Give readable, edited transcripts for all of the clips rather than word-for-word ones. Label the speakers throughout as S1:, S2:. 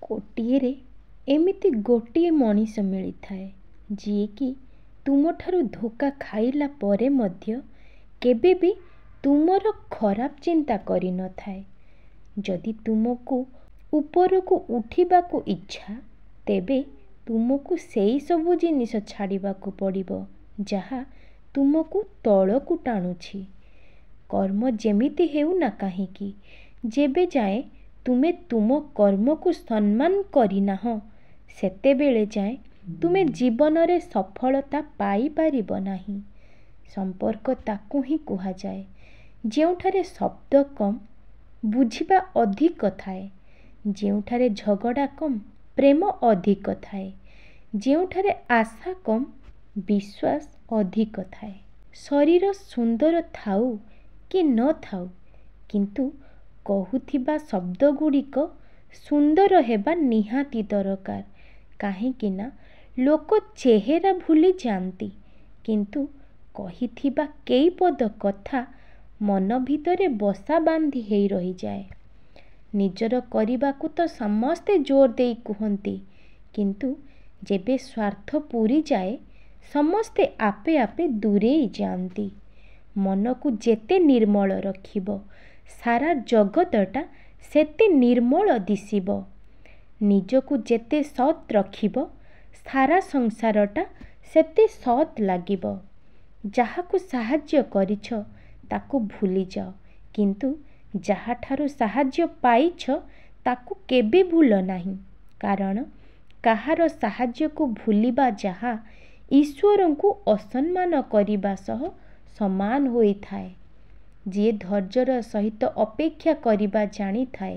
S1: କୋଟିଏରେ ଏମିତି ଗୋଟିଏ ମଣିଷ ମିଳିଥାଏ ଯିଏକି ତୁମଠାରୁ ଧୋକା ଖାଇଲା ପରେ ମଧ୍ୟ କେବେ ବି ତୁମର ଖରାପ ଚିନ୍ତା କରିନଥାଏ। ଯଦି ତୁମକୁ ଉପରକୁ ଉଠିବାକୁ ଇଚ୍ଛା, ତେବେ ତୁମକୁ ସେଇ ସବୁ ଜିନିଷ ଛାଡ଼ିବାକୁ ପଡ଼ିବ ଯାହା ତୁମକୁ ତଳକୁ ଟାଣୁଛି। କର୍ମ ଯେମିତି ହେଉନା କାହିଁକି, ଯେବେ ଯାଏଁ ତୁମେ ତୁମ କର୍ମକୁ ସମ୍ମାନ କରିନାହଁ, ସେତେବେଳେ ଯାଏଁ ତୁମେ ଜୀବନରେ ସଫଳତା ପାଇପାରିବ ନାହିଁ। ସମ୍ପର୍କ ତାକୁ ହିଁ କୁହାଯାଏ ଯେଉଁଠାରେ ଶବ୍ଦ କମ୍, ବୁଝିବା ଅଧିକ ଥାଏ, ଯେଉଁଠାରେ ଝଗଡ଼ା କମ୍, ପ୍ରେମ ଅଧିକ ଥାଏ, ଯେଉଁଠାରେ ଆଶା କମ୍, ବିଶ୍ୱାସ ଅଧିକ ଥାଏ। ଶରୀର ସୁନ୍ଦର ଥାଉ କି ନଥାଉ, କିନ୍ତୁ କହୁଥିବା ଶବ୍ଦଗୁଡ଼ିକ ସୁନ୍ଦର ହେବା ନିହାତି ଦରକାର। କାହିଁକି ନା ଲୋକ ଚେହେରା ଭୁଲି ଯାଆନ୍ତି, କିନ୍ତୁ କହିଥିବା କେଇ ପଦ କଥା ମନ ଭିତରେ ବସା ବାନ୍ଧି ହେଇ ରହିଯାଏ। ନିଜର କରିବାକୁ ତ ସମସ୍ତେ ଜୋର ଦେଇ କୁହନ୍ତି, କିନ୍ତୁ ଯେବେ ସ୍ୱାର୍ଥ ପୂରିଯାଏ ସମସ୍ତେ ଆପେ ଆପେ ଦୂରେଇ ଯାଆନ୍ତି। ମନକୁ ଯେତେ ନିର୍ମଳ ରଖିବ, ସାରା ଜଗତଟା ସେତେ ନିର୍ମଳ ଦିଶିବ। ନିଜକୁ ଯେତେ ସତ୍ ରଖିବ, ସାରା ସଂସାରଟା ସେତେ ସତ୍ ଲାଗିବ। ଯାହାକୁ ସାହାଯ୍ୟ କରିଛ ତାକୁ ଭୁଲିଯାଅ, କିନ୍ତୁ ଯାହାଠାରୁ ସାହାଯ୍ୟ ପାଇଛ ତାକୁ କେବେ ଭୁଲ ନାହିଁ। କାରଣ କାହାର ସାହାଯ୍ୟକୁ ଭୁଲିବା ଯାହା ଈଶ୍ୱରଙ୍କୁ ଅସମ୍ମାନ କରିବା ସହ ସମାନ ହୋଇଥାଏ। ଯିଏ ଧୈର୍ଯ୍ୟର ସହିତ ଅପେକ୍ଷା କରିବା ଜାଣିଥାଏ,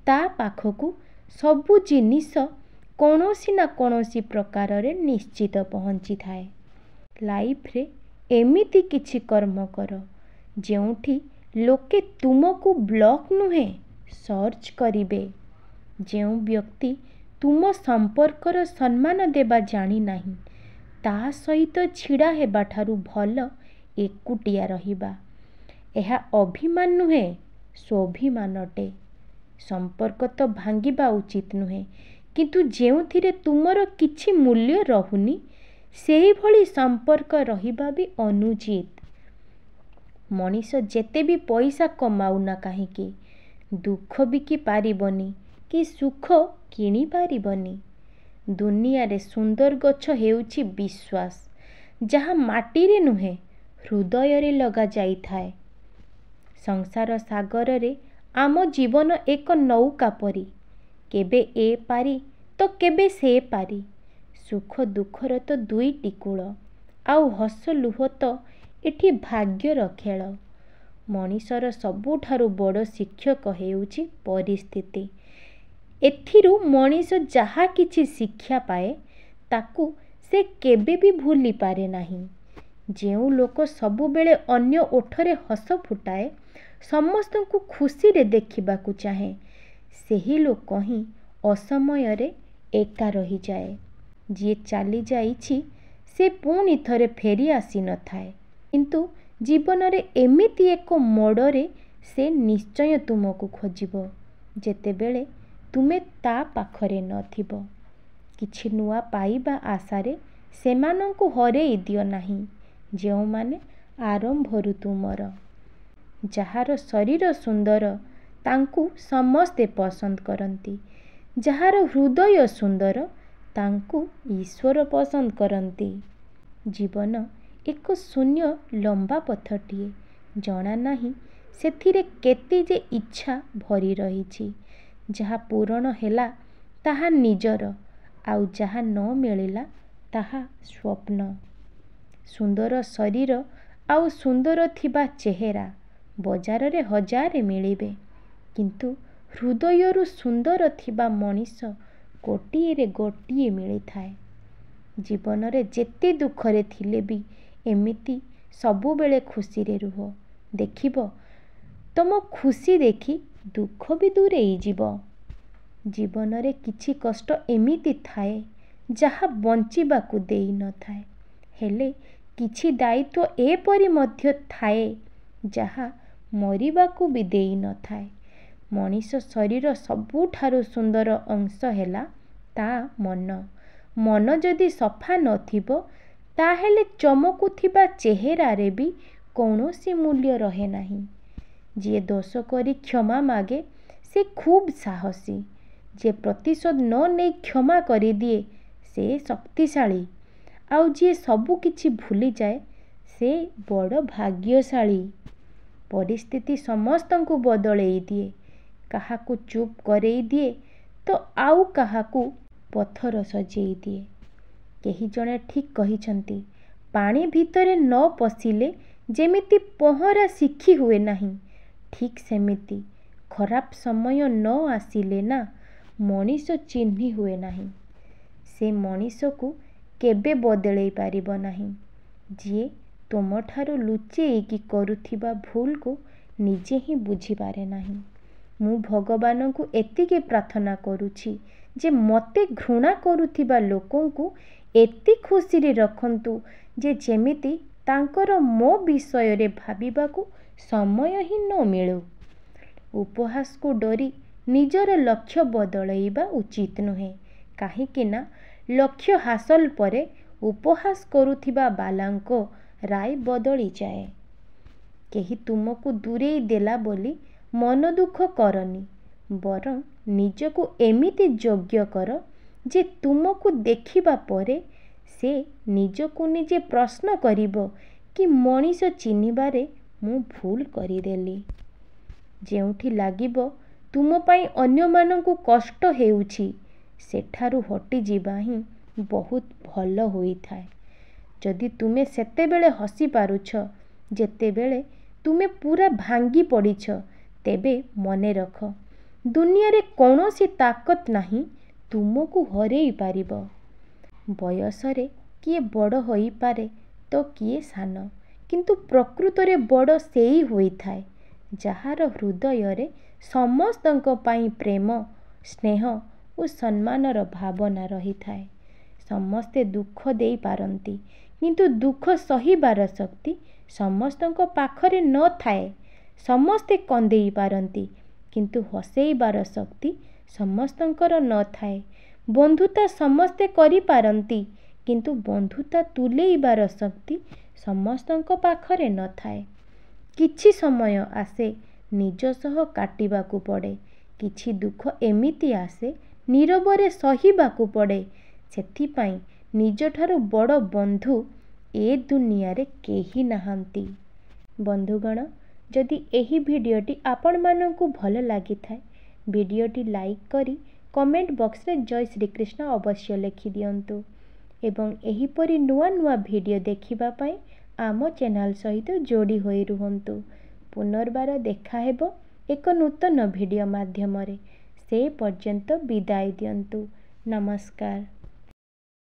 S1: ତା ପାଖକୁ ସବୁ ଜିନିଷ କୌଣସି ନା କୌଣସି ପ୍ରକାରରେ ନିଶ୍ଚିତ ପହଞ୍ଚିଥାଏ। ଲାଇଫରେ ଏମିତି କିଛି କର୍ମ କର ଯେଉଁଠି ଲୋକେ ତୁମକୁ ବ୍ଲକ୍ ନୁହେଁ ସର୍ଚ୍ଚ କରିବେ। ଯେଉଁ ବ୍ୟକ୍ତି ତୁମ ସମ୍ପର୍କର ସମ୍ମାନ ଦେବା ଜାଣିନାହିଁ, ତା ସହିତ ଛିଡ଼ା ହେବାଠାରୁ ଭଲ ଏକୁଟିଆ ରହିବା। ଏହା ଅଭିମାନ ନୁହେଁ, ସ୍ୱାଭିମାନ ଅଟେ। ସମ୍ପର୍କ ତ ଭାଙ୍ଗିବା ଉଚିତ ନୁହେଁ, କିନ୍ତୁ ଯେଉଁଥିରେ ତୁମର କିଛି ମୂଲ୍ୟ ରହୁନି, ସେହିଭଳି ସମ୍ପର୍କ ରହିବା ବି ଅନୁଚିତ। ମଣିଷ ଯେତେ ବି ପଇସା କମାଉନା କାହିଁକି, ଦୁଃଖ ବିକି ପାରିବନି କି ସୁଖ କିଣି ପାରିବନି। ଦୁନିଆରେ ସୁନ୍ଦର ଗଛ ହେଉଛି ବିଶ୍ୱାସ, ଯାହା ମାଟିରେ ନୁହେଁ ହୃଦୟରେ ଲଗାଯାଇଥାଏ। ସଂସାର ସାଗରରେ ଆମ ଜୀବନ ଏକ ନୌକା ପରି, କେବେ ଏ ପାରି ତ କେବେ ସେ ପାରି। ସୁଖ ଦୁଃଖର ତ ଦୁଇଟି କୂଳ, ଆଉ ହସ ଲୁହ ତ ଏଠି ଭାଗ୍ୟର ଖେଳ। ମଣିଷର ସବୁଠାରୁ ବଡ଼ ଶିକ୍ଷକ ହେଉଛି ପରିସ୍ଥିତି। ଏଥିରୁ ମଣିଷ ଯାହା କିଛି ଶିକ୍ଷା ପାଏ, ତାକୁ ସେ କେବେ ବି ଭୁଲି ପାରେ ନାହିଁ। ଯେଉଁ ଲୋକ ସବୁବେଳେ ଅନ୍ୟ ଓଠରେ ହସ ଫୁଟାଏ, ସମସ୍ତଙ୍କୁ ଖୁସିରେ ଦେଖିବାକୁ ଚାହେଁ, ସେହି ଲୋକ ହିଁ ଅସମୟରେ ଏକା ରହିଯାଏ। ଯିଏ ଚାଲିଯାଇଛି ସେ ପୁଣି ଥରେ ଫେରି ଆସିନଥାଏ, କିନ୍ତୁ ଜୀବନରେ ଏମିତି ଏକ ମୋଡ଼ରେ ସେ ନିଶ୍ଚୟ ତୁମକୁ ଖୋଜିବ, ଯେତେବେଳେ ତୁମେ ତା ପାଖରେ ନଥିବ। କିଛି ନୂଆ ପାଇବା ଆଶାରେ ସେମାନଙ୍କୁ ହରେଇ ଦିଅ ନାହିଁ, ଯେଉଁମାନେ ଆରମ୍ଭରୁ ତୁମର। ଯାହାର ଶରୀର ସୁନ୍ଦର ତାଙ୍କୁ ସମସ୍ତେ ପସନ୍ଦ କରନ୍ତି, ଯାହାର ହୃଦୟ ସୁନ୍ଦର ତାଙ୍କୁ ଈଶ୍ୱର ପସନ୍ଦ କରନ୍ତି। ଜୀବନ ଏକ ଶୂନ୍ୟ ଲମ୍ବା ପଥଟିଏ, ଜଣା ନାହିଁ ସେଥିରେ କେତେ ଯେ ଇଚ୍ଛା ଭରି ରହିଛି। ଯାହା ପୂରଣ ହେଲା ତାହା ନିଜର, ଆଉ ଯାହା ନ ମିଳିଲା ତାହା ସ୍ୱପ୍ନ। ସୁନ୍ଦର ଶରୀର ଆଉ ସୁନ୍ଦର ଥିବା ଚେହେରା ବଜାରରେ ହଜାରେ ମିଳିବେ, କିନ୍ତୁ ହୃଦୟରୁ ସୁନ୍ଦର ଥିବା ମଣିଷ ଗୋଟିଏରେ ଗୋଟିଏ ମିଳିଥାଏ। ଜୀବନରେ ଯେତେ ଦୁଃଖରେ ଥିଲେ ବି ଏମିତି ସବୁବେଳେ ଖୁସିରେ ରୁହ। ଦେଖିବ ତମ ଖୁସି ଦେଖି ଦୁଃଖ ବି ଦୂରେଇ ଯିବ। ଜୀବନରେ କିଛି କଷ୍ଟ ଏମିତି ଥାଏ ଯାହା ବଞ୍ଚିବାକୁ ଦେଇନଥାଏ, ହେଲେ କିଛି ଦାୟିତ୍ୱ ଏପରି ମଧ୍ୟ ଥାଏ ଯାହା ମରିବାକୁ ବି ଦେଇନଥାଏ। मनीष शरीर सबुठारु सुंदर अंश हैला ता मन। मन जदि सफा नथिबो ताहेले चमकुथिबा चेहरा रे भी कौनसी मूल्य रहे नहीं। जे दोष करी क्षमा मागे से खूब साहसी। जे प्रतिशोध न नहीं क्षमा करी दिए से शक्तिशाली। आउ जे सबु किछि भूली जाए से बड़ भाग्यशाली। परिस्थिति समस्तंकु बदलई दिए, काहाकू चुप करई दिए तो आउ काहाकू पत्थर सजेई दिए। केही जणे ठीक कहिछंती, पानी भितरे न पशिले जेमिति पहरा शिखी हुए नहीं, ठीक सेमिति खराब समय न आसिले ना मनीष चिन्ही हुए नहीं। से मनीष को केबे बदलई पारिबो नहीं जे तुमठारु लुचेईकी करुथिबा भूल को निजे ही बुझी पारे नहीं। मु भगवान को एतिके प्रार्थना करुछि जे मते घृणा करुथिबा लोकों को एति खुशी रे रखंतु जे जेमिति तांकर मो विषय रे भाबिबा को समय ही न मिलू। उपहास को डरी निजर लक्ष्य बदलैबा उचित नुहे, काहेकि ना लक्ष्य हासिल परे उपहास करुथिबा बालांको राय बदली जाए। केही तुमको दूरेई देला बोली मन दुख करनी, बरं निजको एमिति योग्य कर जे तुमको देखिबा परे से निजको निजे प्रश्न करिबो कि मनीष चिन्हिबारे मु भूल करिदेली। जेउठी लागिबो तुम पाई अन्य मानंकु कष्ट हेउछि सेठारु हटि जिबा ही बहुत भल होई थाए। जदि तुमे सेतेबेले हसी पारुछ जेतेबेले तुमे पूरा भांगी पड़ीछ, तेबे मने रख दुनिया रे कौनसी ताकत नहीं तुमको हरेई पारिबो। बयसरे किए बड़ होई पारे तो किए सान, किंतु प्रकृत रे बड़ सेई होई थाए जहार हृदय रे समस्तंक पाई प्रेम स्नेह और सम्मानर भावना रही थाए। समस्ते दुख देई पारंती, किंतु दुख सहिबार शक्ति समस्तंक पाखरे न थाए। समस्ते कंदेई पारंती, किंतु हसेइबार शक्ति समस्तंकर न थाए। बंधुता समस्ते करि पारंती, किंतु बंधुता तुलेइबार शक्ति समस्तंक पाखरे न थाए। किछि समय आसे निज सह काटिबाकू पड़े, किछि दुख एमिति आसे नीरबरे सहिबाकू पड़े। सेथिपाई निजठारु बड़ बंधु ए दुनिया रे केही नाहांती। बंधुगण, जदि एही भिडियोटी आपण मानंकु भल लागि थाए, भिडियोटी लाइक करी कमेंट बॉक्स रे जय श्री कृष्ण अवश्य लिखि दियंतु एवं एहीपरि नुआ नुआ भिडियो देखिबा पई आम चैनल सहित जोड़ी होई रुहंतु। पुनर्बार देखा हेबो एक नूतन भिडियो माध्यम रे। से पर्यंत विदाय दियंतु। नमस्कार।